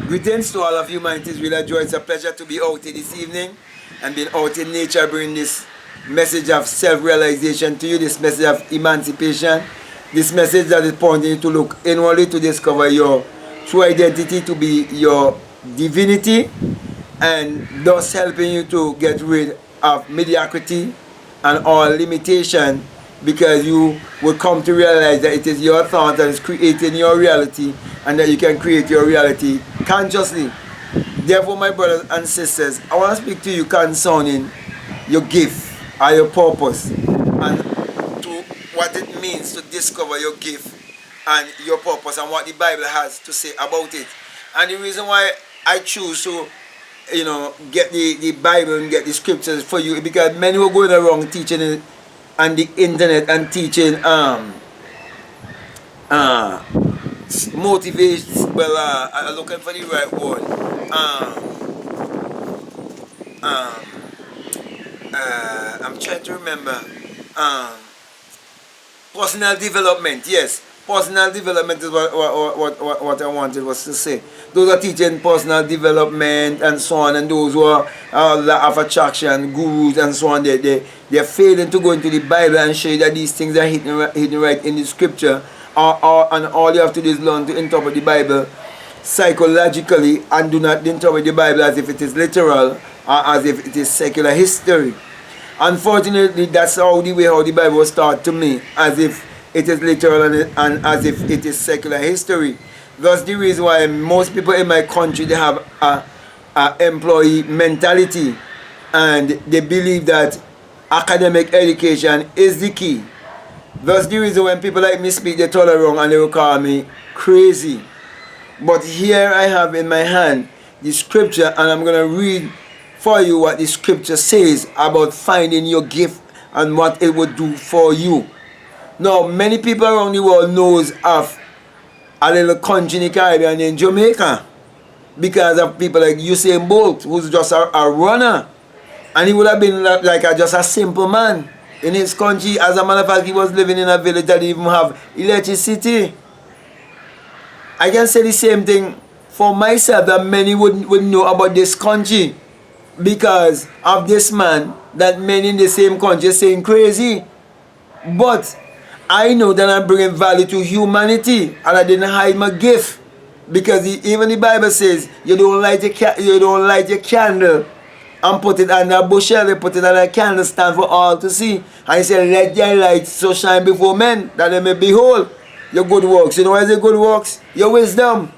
Greetings to all of you, man. It is really a joy. It's a pleasure to be out here this evening and being out in nature, bringing this message of self-realization to you, this message of emancipation, this message that is pointing you to look inwardly to discover your true identity, to be your divinity, and thus helping you to get rid of mediocrity and all limitation, because you will come to realize that it is your thought that is creating your reality and that you can create your reality consciously. Therefore, my brothers and sisters, I want to speak to you concerning your gift or your purpose and to what it means to discover your gift and your purpose and what the Bible has to say about it. And the reason why I choose to get the Bible and get the scriptures for you is because many who are going around teaching it on the internet and teaching motivates, I'm looking for the right word, I'm trying to remember, personal development. Yes, personal development is what I wanted was to say. Those are teaching personal development and so on, and those who are law of attraction gurus and so on, they're failing to go into the Bible and show you that these things are hidden right in the scripture. And all you have to do is learn to interpret the Bible psychologically and do not interpret the Bible as if it is literal or as if it is secular history. Unfortunately, that's how the Bible was taught to me, as if it is literal and as if it is secular history. That's the reason why most people in my country, they have a employee mentality, and they believe that academic education is the key. That's the reason when people like me speak, they turn around and they will call me crazy. But here I have in my hand the scripture, and I'm going to read for you what the scripture says about finding your gift and what it would do for you. Now, many people around the world knows of a little country in the Caribbean in Jamaica because of people like Usain Bolt, who's just a runner. And he would have been like just a simple man in his country. As a matter of fact, he was living in a village that didn't even have electricity. I can say the same thing for myself, that many would know about this country because of this man that many in the same country are saying crazy. But I know that I'm bringing value to humanity, and I didn't hide my gift, because even the Bible says you don't light your candle and put it on a bushel, you put it on a candlestand for all to see. And he said, let your light so shine before men that they may behold your good works. You know what is your good works? Your wisdom.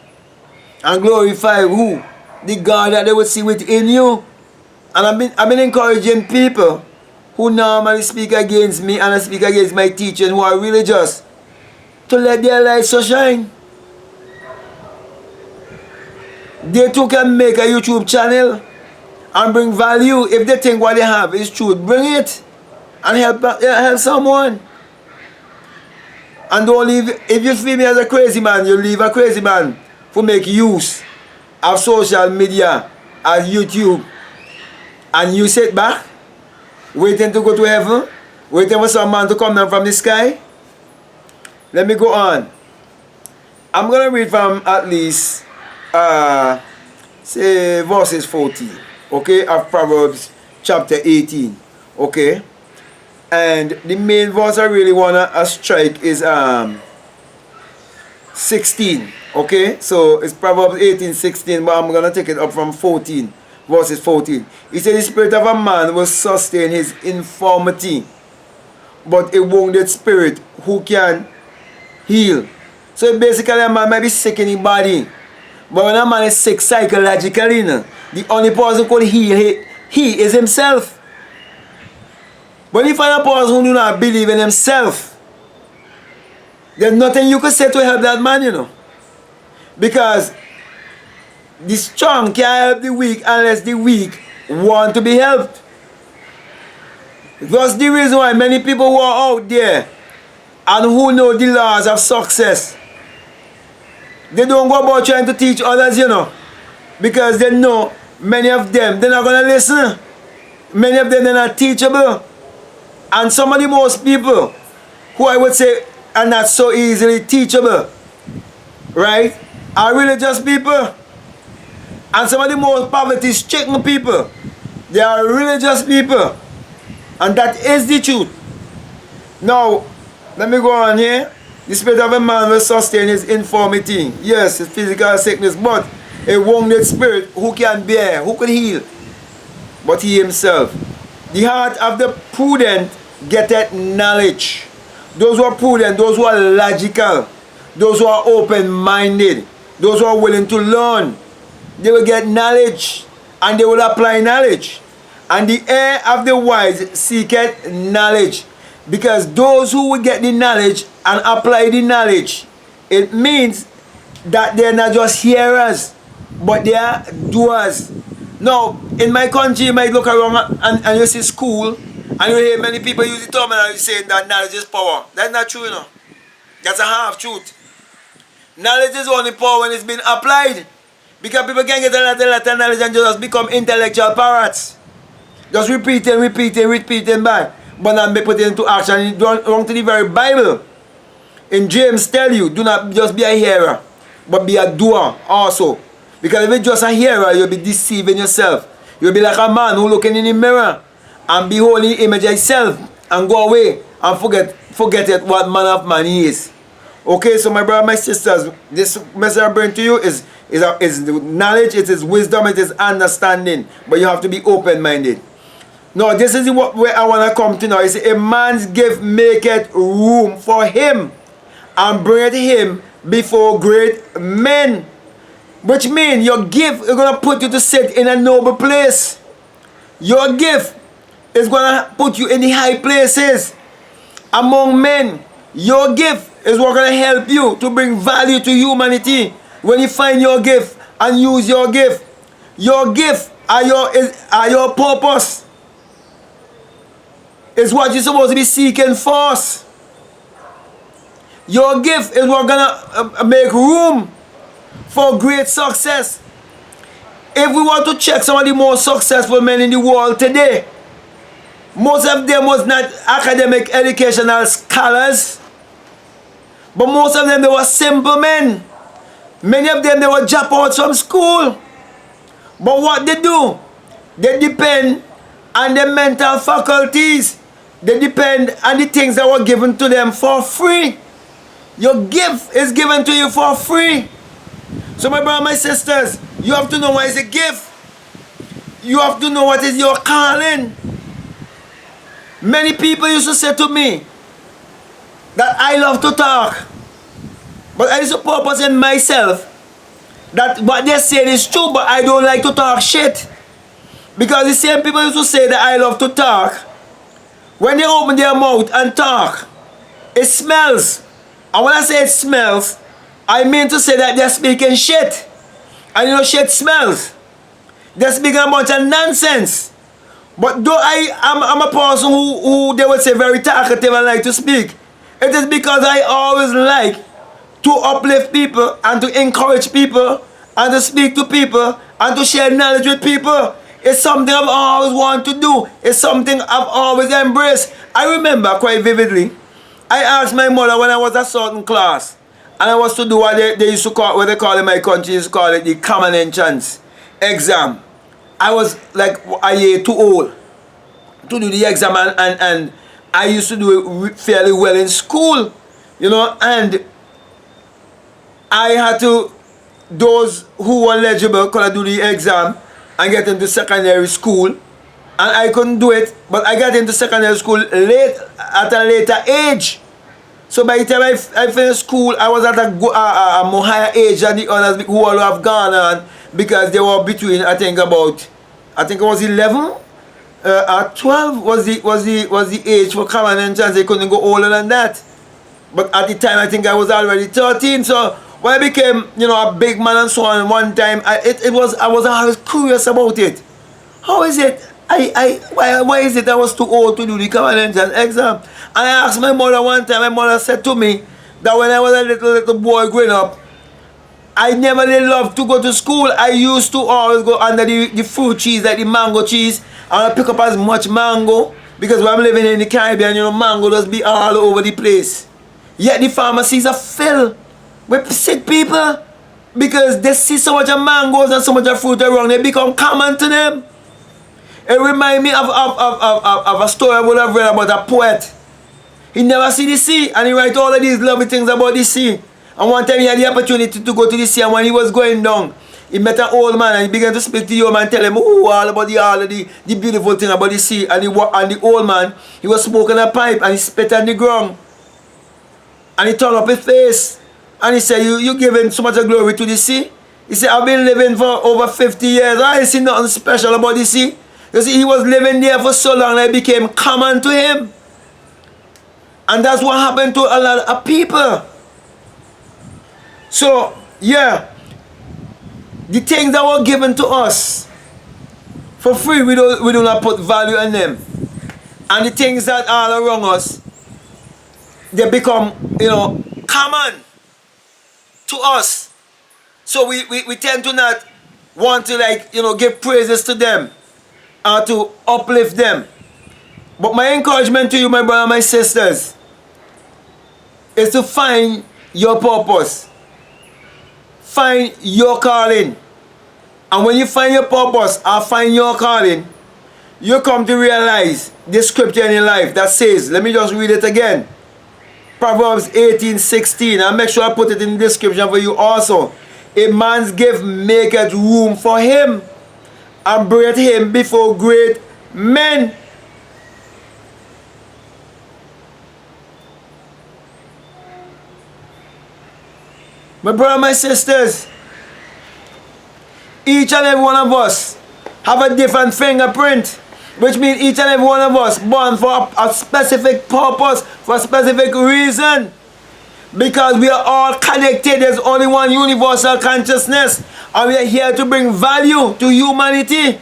And glorify who? The God that they will see within you. And I've been encouraging people who normally speak against me and I speak against my teaching, who are religious, to let their light so shine. They too can make a YouTube channel and bring value. If they think what they have is truth, bring it and help someone. And don't leave. If you feel me as a crazy man, you leave a crazy man for make use of social media as YouTube, and you sit back waiting to go to heaven, waiting for some man to come down from the sky. Let me go on. I'm going to read from at least say verses 14, okay, of Proverbs chapter 18, okay. And the main verse I really want to strike is 16, okay. So it's Proverbs 18:16, but I'm going to take it up from 14, verses 14. He said, the spirit of a man will sustain his infirmity, but a wounded spirit who can heal. So basically, a man might be sick in his body, but when a man is sick psychologically, the only person who could heal he is himself. But if a person who do not believe in himself, there's nothing you can say to help that man, because the strong can't help the weak unless the weak want to be helped. That's the reason why many people who are out there and who know the laws of success, they don't go about trying to teach others, because they know many of them, they're not going to listen. Many of them, they're not teachable. And some of the most people who I would say are not so easily teachable, right, are religious people. And some of the most poverty-stricken people, they are religious people. And that is the truth. Now, let me go on here. The spirit of a man will sustain his infirmity. Yes, his physical sickness, but a wounded spirit, who can bear, who can heal? But he himself. The heart of the prudent getteth knowledge. Those who are prudent, those who are logical, those who are open-minded, those who are willing to learn, they will get knowledge and they will apply knowledge. And the ear of the wise seeketh knowledge. Because those who will get the knowledge and apply the knowledge, it means that they're not just hearers, but they are doers. Now, in my country, you might look around and you see school, and you hear many people use the terminology saying that knowledge is power. That's not true, you know. That's a half truth. Knowledge is only power when it's been applied. Because people can get a lot of knowledge and just become intellectual parrots. Just repeating back. But not be put into action. Wrong to the very Bible. In James tell you, do not just be a hearer, but be a doer also. Because if you're just a hearer, you'll be deceiving yourself. You'll be like a man who looking in the mirror and beholding the image of himself and go away and forget it what manner of man he is. Okay, so my brother, my sisters, this message I bring to you is knowledge, it is wisdom, it is understanding. But you have to be open-minded. Now, this is where I want to come to now. It's a man's gift maketh room for him and bringeth him before great men. Which means your gift is going to put you to sit in a noble place. Your gift is going to put you in the high places among men. Your gift is what's going to help you to bring value to humanity. When you find your gift and use your gift are your purpose. Is what you're supposed to be seeking first. Your gift is what's going to make room for great success. If we want to check some of the most successful men in the world today, most of them was not academic educational scholars, but most of them they were simple men. Many of them they were dropouts from school. But what they do, they depend on their mental faculties. They depend on the things that were given to them for free. Your gift is given to you for free. So my brothers, my sisters, you have to know what is a gift. You have to know what is your calling. Many people used to say to me that I love to talk. But I used to purpose in myself that what they say is true, but I don't like to talk shit. Because the same people used to say that I love to talk, when they open their mouth and talk, it smells. And when I say it smells, I mean to say that they're speaking shit. And you know shit smells. They're speaking a bunch of nonsense. But though I'm a person who they would say very talkative and like to speak, it is because I always like to uplift people and to encourage people and to speak to people and to share knowledge with people. It's something I've always wanted to do. It's something I've always embraced. I remember quite vividly, I asked my mother when I was a certain class, and I was to do what they used to call, what they call in my country, used to call it the common entrance exam. I was like a year too old to do the exam, and I used to do it fairly well in school, you know, and I had to, those who were eligible could do the exam and get into secondary school, and I couldn't do it, but I got into secondary school at a later age. So by the time I finished school, I was at a more higher age than the others who all have gone on, because they were between, I think it was 11 or 12 was the age for common entrance. They couldn't go older than that. But at the time, I think I was already 13. So when I became, you know, a big man and so on, one time, I was always curious about it. How is it? Why is it I was too old to do the common entrance exam? And I asked my mother one time. My mother said to me that when I was a little boy growing up, I never really loved to go to school. I used to always go under the fruit trees, like the mango trees, and I pick up as much mango, because when I'm living in the Caribbean, you know, mango just be all over the place. Yet the pharmacies are filled with sick people. Because they see so much of mangoes and so much of fruit around, they become common to them. It reminds me of a story I would have read about a poet. He never see the sea, and he write all of these lovely things about the sea. And one time he had the opportunity to go to the sea, and when he was going down, he met an old man, and he began to speak to the old man and tell him all about the beautiful thing about the sea. And the old man, he was smoking a pipe, and he spit on the ground. And he turned up his face, and he said, you giving so much glory to the sea? He said, I've been living for over 50 years. I see nothing special about the sea. You see, he was living there for so long that it became common to him. And that's what happened to a lot of people. So, yeah, the things that were given to us for free, we do not put value in them. And the things that are around us, they become, common to us. So we tend to not want to give praises to them or to uplift them. But my encouragement to you, my brother and my sisters, is to find your purpose. Find your calling. And when you find your purpose or find your calling, you come to realize the scripture in your life that says, let me just read it again. Proverbs 18:16. I'll make sure I put it in the description for you also. A man's gift maketh room for him, and bringeth him before great men. My brother, my sisters, each and every one of us have a different fingerprint, which means each and every one of us born for a specific purpose, for a specific reason. Because we are all connected, there's only one universal consciousness, and we are here to bring value to humanity.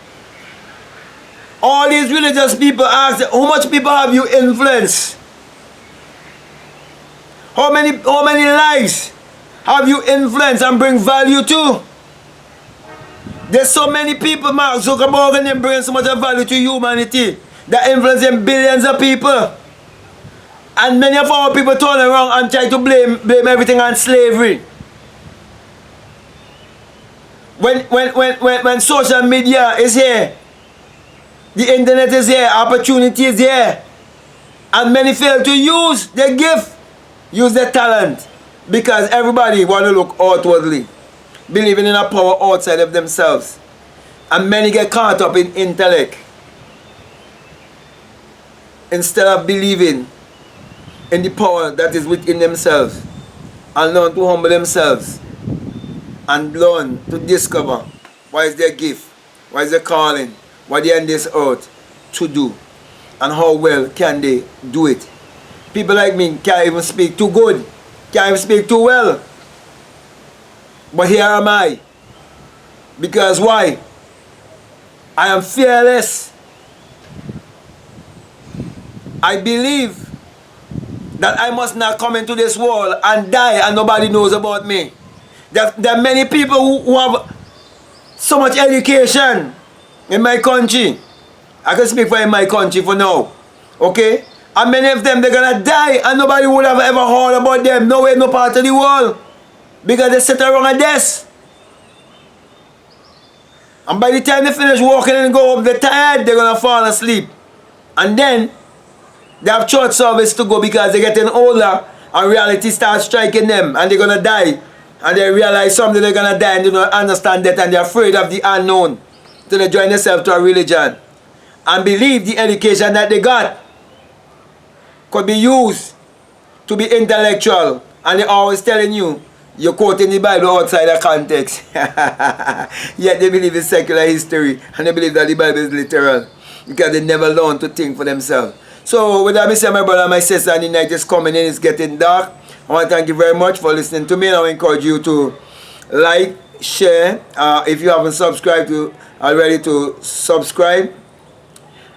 All these religious people ask, how much people have you influenced? How many lives have you influenced and bring value to? There's so many people, Mark Zuckerberg, and they bring so much value to humanity. They're influencing billions of people. And many of our people turn around and try to blame everything on slavery. When social media is here, the internet is here, opportunity is here, and many fail to use their gift, use their talent, because everybody want to look outwardly, believing in a power outside of themselves. And many get caught up in intellect instead of believing in the power that is within themselves, and learn to humble themselves and learn to discover what is their gift, what is their calling, what they are in this earth to do, and how well can they do it. People like me can't even speak too good, can't even speak too well, but here am I. Because why? I am fearless. I believe that I must not come into this world and die and nobody knows about me. There are many people who have so much education in my country. I can speak for in my country for now. Okay? And many of them, they're gonna die and nobody would have ever heard about them. Nowhere, no part of the world. Because they sit around a desk. And by the time they finish walking and go up, they're tired, they're gonna fall asleep. And then they have church service to go because they're getting older and reality starts striking them and they're gonna die. And they realize someday they're gonna die and they don't understand that and they're afraid of the unknown. So they join themselves to a religion and believe the education that they got could be used to be intellectual. And they're always telling you, you're quoting the Bible outside of context. Yet they believe in secular history and they believe that the Bible is literal because they never learn to think for themselves. So with that, my brother and my sister, and the night is coming in, it's getting dark. I want to thank you very much for listening to me, and I encourage you to like, share. If you haven't subscribed already, to subscribe.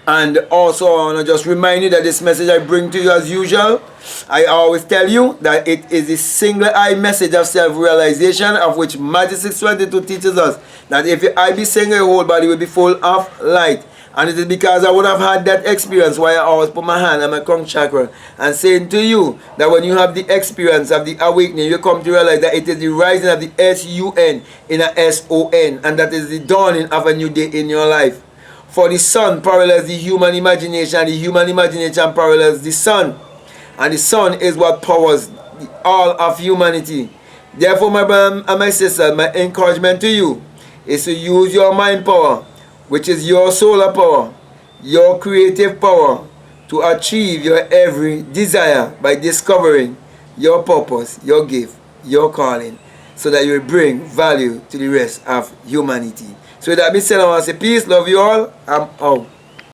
And also, I want to just remind you that this message I bring to you as usual, I always tell you that it is a single-eye message of self-realization, of which Matthew 6:22 teaches us that if your eye be single, your whole body will be full of light. And it is because I would have had that experience why I always put my hand on my crown chakra and saying to you that when you have the experience of the awakening, you come to realize that it is the rising of the S-U-N in a S-O-N, and that is the dawning of a new day in your life. For the sun parallels the human imagination, and the human imagination parallels the sun. And the sun is what powers all of humanity. Therefore, my brother and my sister, my encouragement to you is to use your mind power, which is your solar power, your creative power, to achieve your every desire by discovering your purpose, your gift, your calling, so that you will bring value to the rest of humanity. So with that being said, I want to say peace, love you all, I'm out.